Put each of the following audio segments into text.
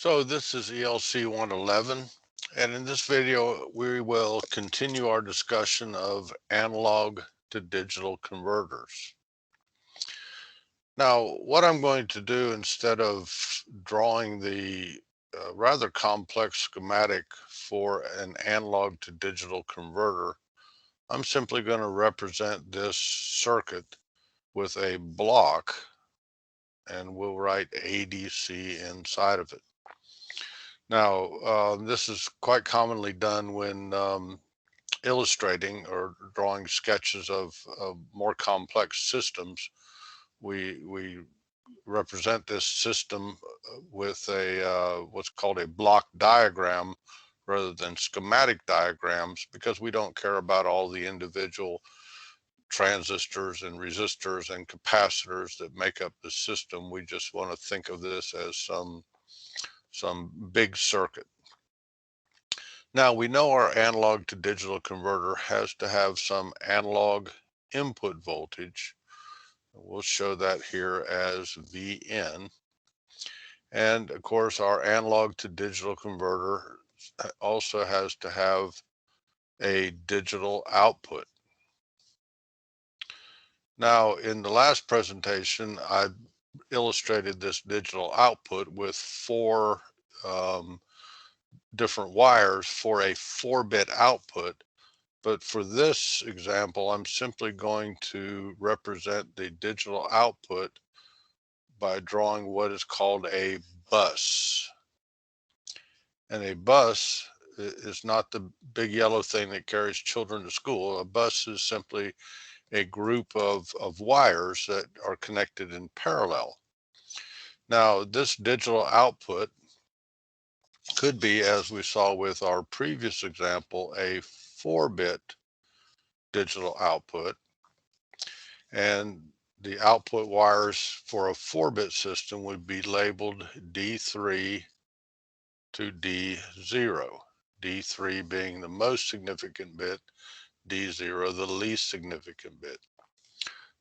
So this is ELC111, and in this video we will continue our discussion of analog to digital converters. Now, what I'm going to do instead of drawing the rather complex schematic for an analog to digital converter, I'm simply going to represent this circuit with a block, and we'll write ADC inside of it. Now, this is quite commonly done when illustrating or drawing sketches of more complex systems. We represent this system with a what's called a block diagram rather than schematic diagrams, because we don't care about all the individual transistors and resistors and capacitors that make up the system. We just want to think of this as some big circuit. Now, we know our analog to digital converter has to have some analog input voltage. We'll show that here as Vn. And of course, our analog to digital converter also has to have a digital output. Now, in the last presentation, I illustrated this digital output with four different wires for a 4-bit output. But for this example, I'm simply going to represent the digital output by drawing what is called a bus. And a bus is not the big yellow thing that carries children to school. A bus is simply a group of wires that are connected in parallel. Now, this digital output could be, as we saw with our previous example, a 4-bit digital output. And the output wires for a 4-bit system would be labeled D3 to D0, D3 being the most significant bit, D0 the least significant bit.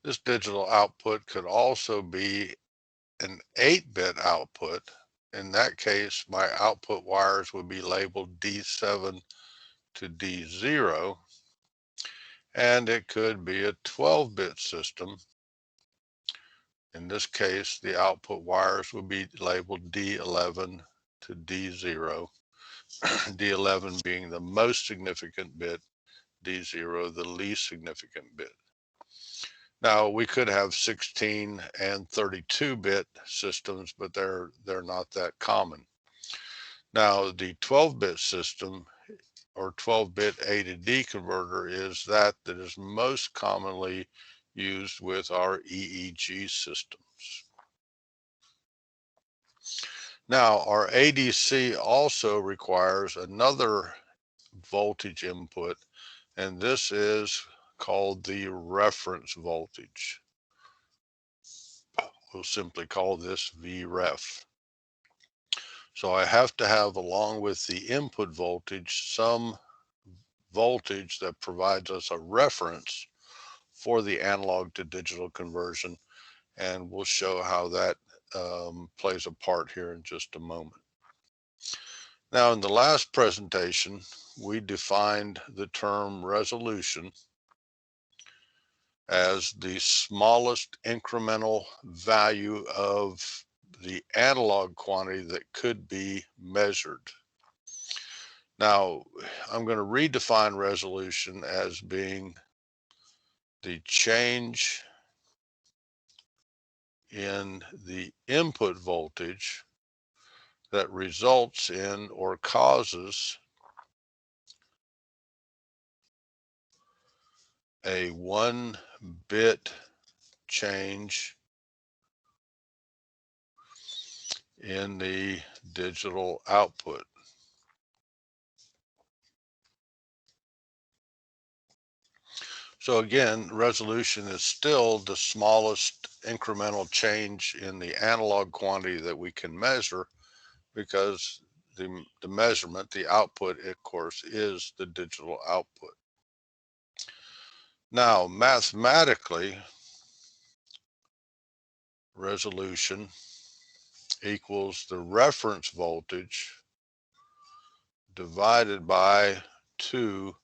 This digital output could also be an 8-bit output. In that case, my output wires would be labeled D7 to D0, and it could be a 12-bit system. In this case, the output wires would be labeled D11 to D0, D11 being the most significant bit, D0 the least significant bit. Now, we could have 16 and 32-bit systems, but they're not that common. Now, the 12-bit system or 12-bit A to D converter is that is most commonly used with our EEG systems. Now, our ADC also requires another voltage input, and this is called the reference voltage. We'll simply call this Vref. So I have to have, along with the input voltage, some voltage that provides us a reference for the analog to digital conversion, and we'll show how that plays a part here in just a moment. Now, in the last presentation, we defined the term resolution as the smallest incremental value of the analog quantity that could be measured. Now, I'm going to redefine resolution as being the change in the input voltage that results in or causes a 1-bit change in the digital output. So again, resolution is still the smallest incremental change in the analog quantity that we can measure, because the measurement, the output, of course, is the digital output. Now, mathematically, resolution equals the reference voltage divided by 2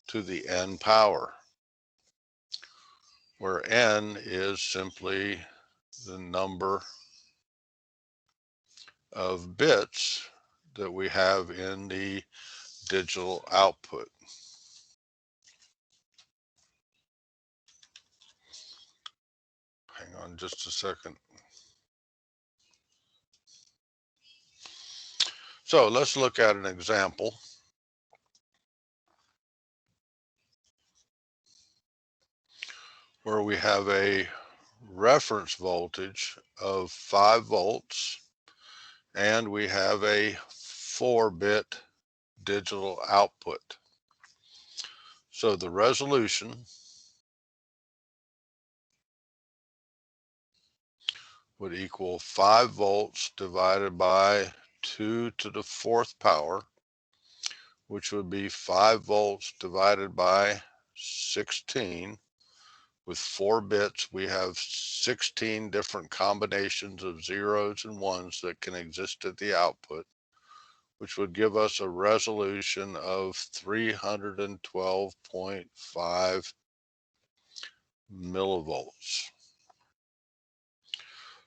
to the n power, where n is simply the number of bits that we have in the digital output. Hang on just a second. So let's look at an example where we have a reference voltage of 5 volts and we have a 4-bit digital output. So the resolution would equal 5 volts divided by 2 to the 4th power, which would be 5 volts divided by 16. With 4 bits, we have 16 different combinations of zeros and ones that can exist at the output, which would give us a resolution of 312.5 millivolts.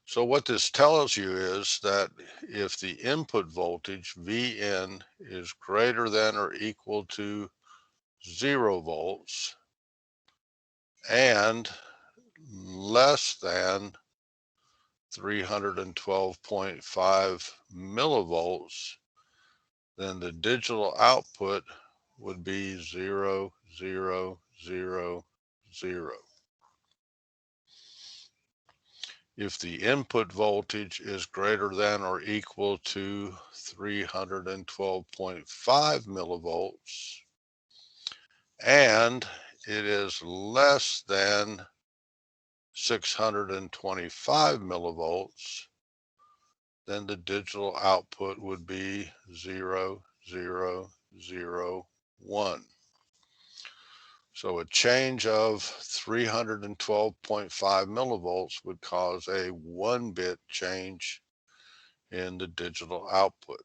So what this tells you is that if the input voltage Vn is greater than or equal to 0 volts and less than 312.5 millivolts, then the digital output would be 0, 0, 0, 0. If the input voltage is greater than or equal to 312.5 millivolts and it is less than 625 millivolts, then the digital output would be 0, 0, 0, 1. So a change of 312.5 millivolts would cause a 1-bit change in the digital output.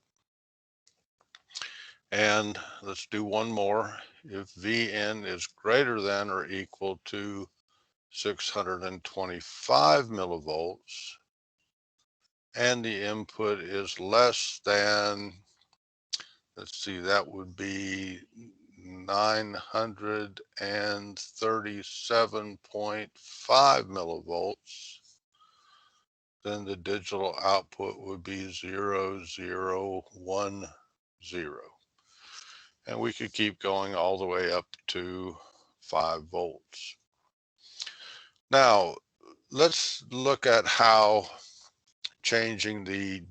And let's do one more. If Vn is greater than or equal to 625 millivolts and the input is less than, let's see, that would be 937.5 millivolts, then the digital output would be 0, 0, 1, 0. And we could keep going all the way up to 5 volts. Now, let's look at how changing the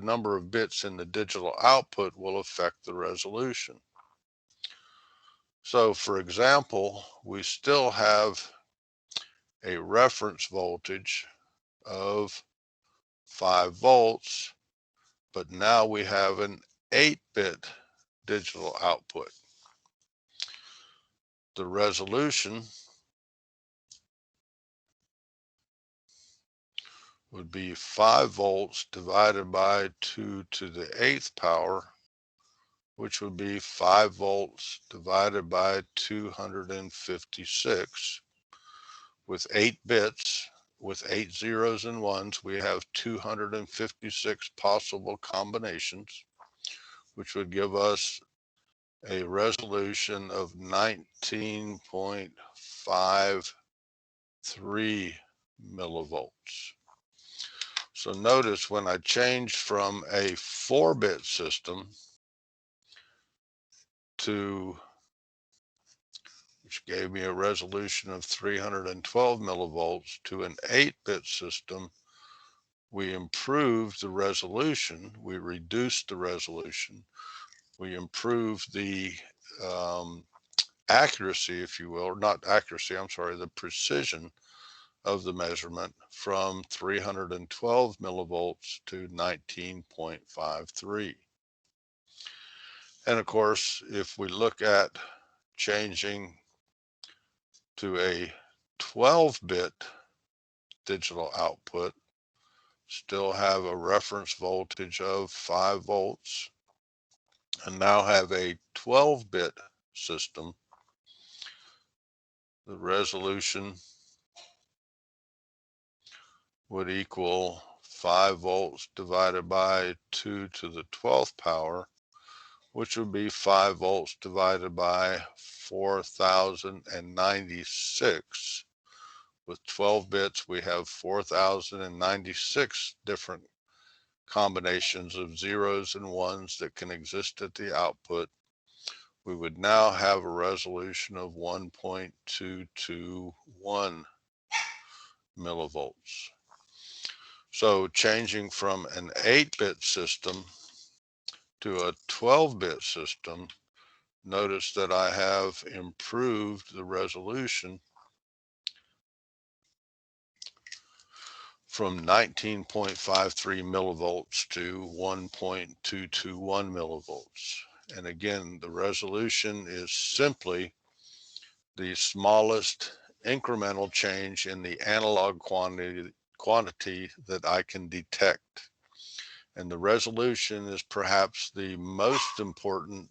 number of bits in the digital output will affect the resolution. So for example, we still have a reference voltage of 5 volts, but now we have an 8-bit digital output. The resolution would be 5 volts divided by 2 to the 8th power, which would be 5 volts divided by 256. With 8 bits, with 8 zeros and ones, we have 256 possible combinations, which would give us a resolution of 19.53 millivolts. So notice when I changed from a 4-bit system which gave me a resolution of 312 millivolts, to an 8-bit system, we improved the resolution, we reduced the resolution, we improved the accuracy, if you will, or not accuracy, I'm sorry, the precision of the measurement from 312 millivolts to 19.53. And of course, if we look at changing to a 12-bit digital output, still have a reference voltage of 5 volts, and now have a 12-bit system. The resolution would equal 5 volts divided by 2 to the 12th power, which would be 5 volts divided by 4096. With 12 bits, we have 4096 different combinations of zeros and ones that can exist at the output. We would now have a resolution of 1.221 millivolts. So changing from an 8-bit system to a 12-bit system, notice that I have improved the resolution from 19.53 millivolts to 1.221 millivolts. And again, the resolution is simply the smallest incremental change in the analog quantity that I can detect. And the resolution is perhaps the most important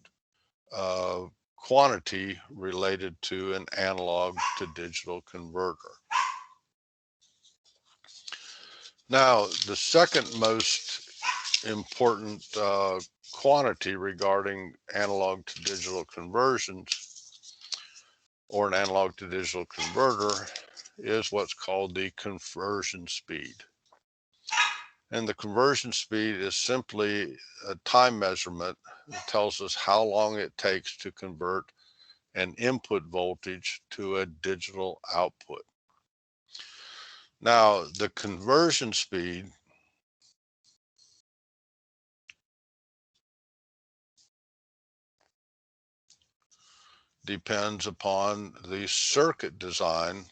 quantity related to an analog to digital converter. Now, the second most important quantity regarding analog to digital conversions, or an analog to digital converter, is what's called the conversion speed. And the conversion speed is simply a time measurement that tells us how long it takes to convert an input voltage to a digital output. Now, the conversion speed depends upon the circuit design,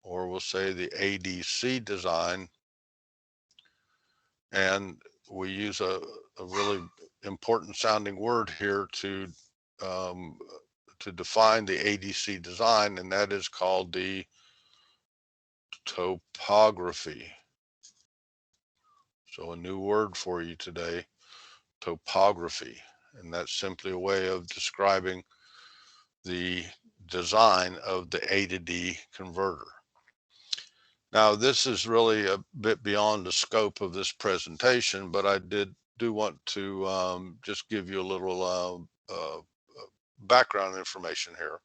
or we'll say the ADC design, and we use a really important sounding word here to define the ADC design, and that is called the topography. So a new word for you today, topography, and that's simply a way of describing the design of the A to D converter. Now, this is really a bit beyond the scope of this presentation, but I do want to just give you a little background information here.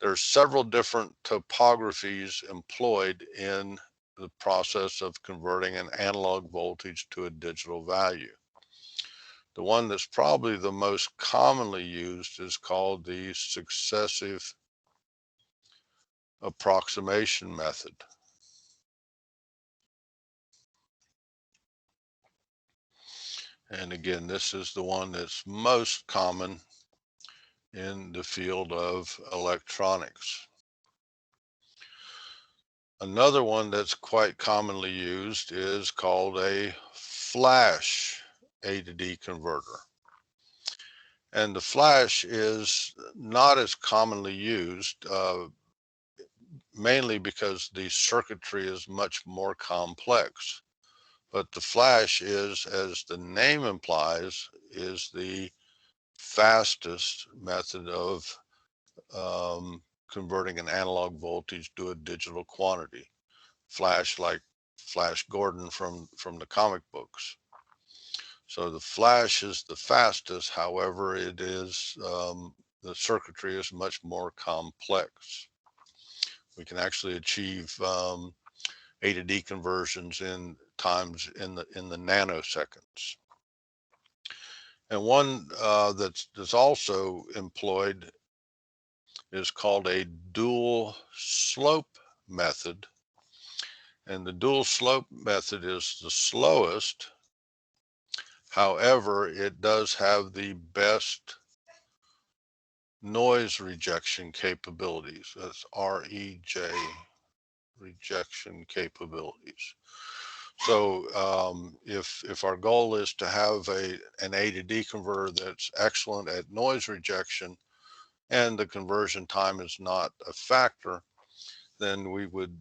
There's several different topographies employed in the process of converting an analog voltage to a digital value. The one that's probably the most commonly used is called the successive approximation method. And again, this is the one that's most common in the field of electronics. Another one that's quite commonly used is called a flash A to D converter. And the flash is not as commonly used, mainly because the circuitry is much more complex. But the flash is, as the name implies, is the fastest method of converting an analog voltage to a digital quantity. Flash, like Flash Gordon from the comic books. So the flash is the fastest. However, it is the circuitry is much more complex. We can actually achieve A to D conversions in times in the nanoseconds. And one that's also employed is called a dual slope method. And the dual slope method is the slowest. However, it does have the best noise rejection capabilities. That's REJ, rejection capabilities. So if our goal is to have an A to D converter that's excellent at noise rejection, and the conversion time is not a factor, then we would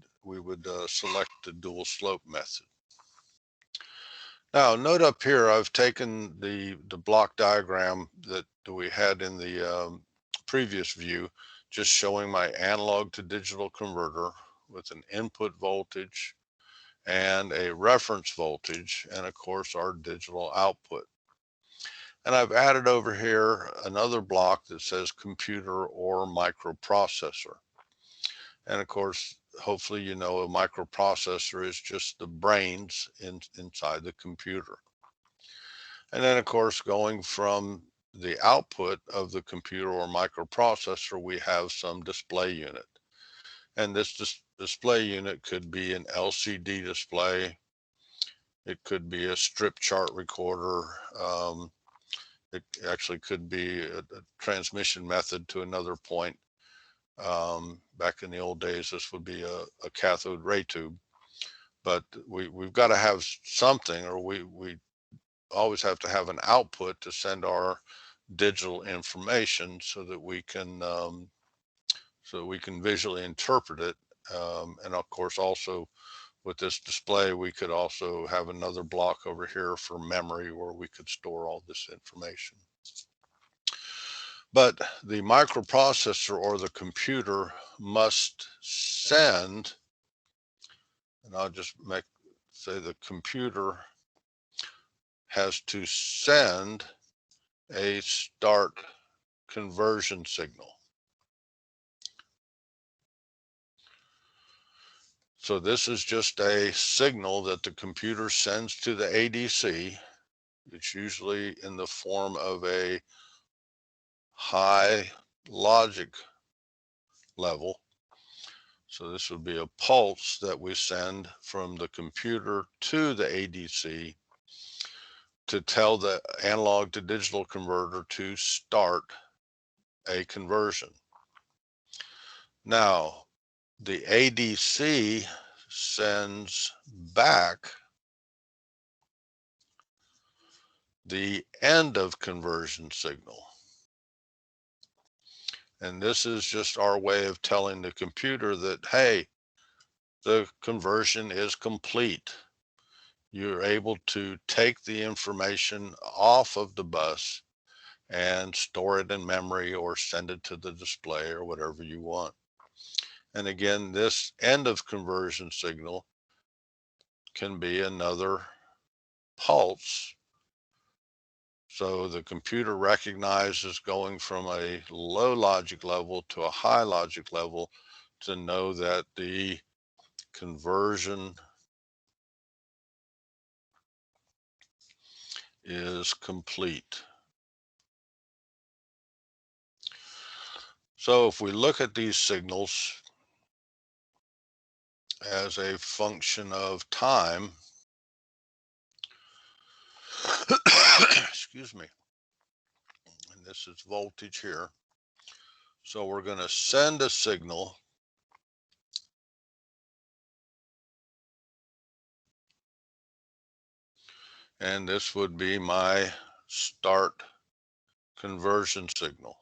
select the dual slope method. Now, note up here, I've taken the block diagram that we had in the previous view, just showing my analog to digital converter with an input voltage and a reference voltage, and of course our digital output. And I've added over here another block that says computer or microprocessor. And of course, hopefully you know a microprocessor is just the brains inside the computer. And then of course, going from the output of the computer or microprocessor, we have some display unit. And this display unit could be an LCD display. It could be a strip chart recorder. It actually could be a transmission method to another point. Back in the old days, this would be a cathode ray tube. But we've got to have something, or we always have to have an output to send our digital information so that we can visually interpret it. And of course, also with this display, we could also have another block over here for memory where we could store all this information. But the microprocessor or the computer must send, and I'll just say the computer has to send a start conversion signal. So this is just a signal that the computer sends to the ADC. It's usually in the form of a high logic level. So this would be a pulse that we send from the computer to the ADC to tell the analog to digital converter to start a conversion. Now, the ADC sends back the end of conversion signal. And this is just our way of telling the computer that, hey, the conversion is complete. You're able to take the information off of the bus and store it in memory or send it to the display or whatever you want. And again, this end of conversion signal can be another pulse. So the computer recognizes going from a low logic level to a high logic level to know that the conversion is complete. So if we look at these signals as a function of time, excuse me, and this is voltage here. So we're going to send a signal and this would be my start conversion signal.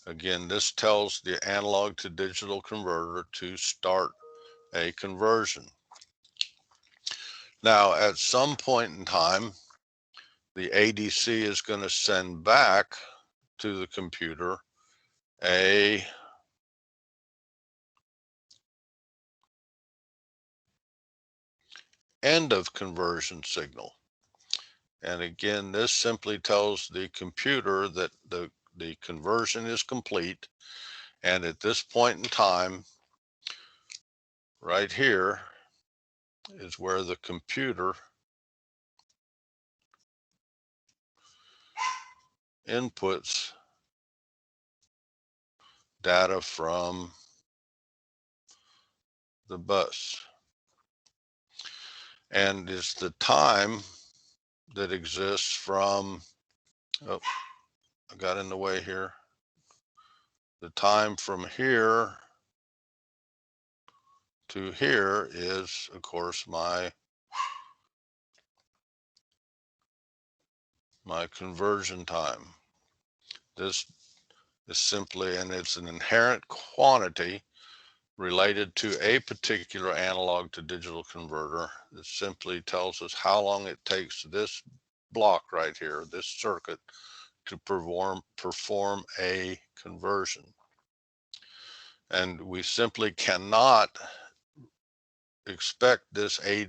Again, this tells the analog to digital converter to start a conversion. Now, at some point in time, the ADC is going to send back to the computer a end of conversion signal. And again, this simply tells the computer that the conversion is complete. And at this point in time, right here is where the computer inputs data from the bus. And it's the time that exists from, oh, I got in the way here. The time from here to here is, of course, my conversion time. This is simply, and it's an inherent quantity related to a particular analog to digital converter. It simply tells us how long it takes this block right here, this circuit, to perform a conversion. And we simply cannot expect this A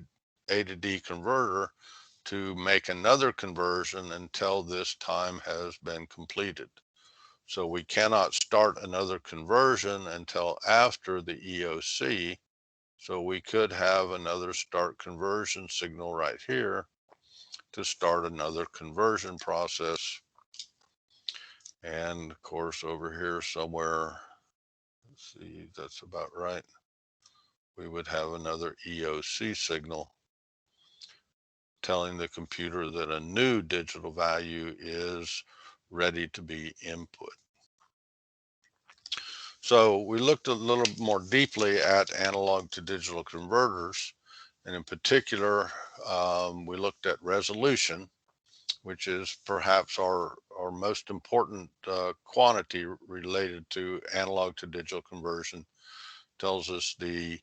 to D converter to make another conversion until this time has been completed. So we cannot start another conversion until after the EOC. So we could have another start conversion signal right here to start another conversion process. And of course, over here somewhere, let's see, that's about right, we would have another EOC signal telling the computer that a new digital value is ready to be input. So we looked a little more deeply at analog to digital converters, and in particular, we looked at resolution, which is perhaps our most important quantity related to analog to digital conversion. Tells us the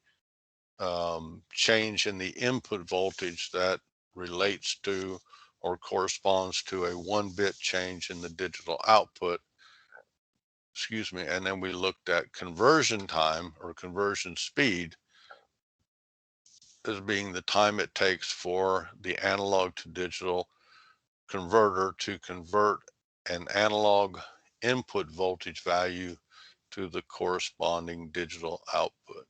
change in the input voltage that relates to or corresponds to a 1-bit change in the digital output. Excuse me. And then we looked at conversion time or conversion speed as being the time it takes for the analog to digital converter to convert an analog input voltage value to the corresponding digital output.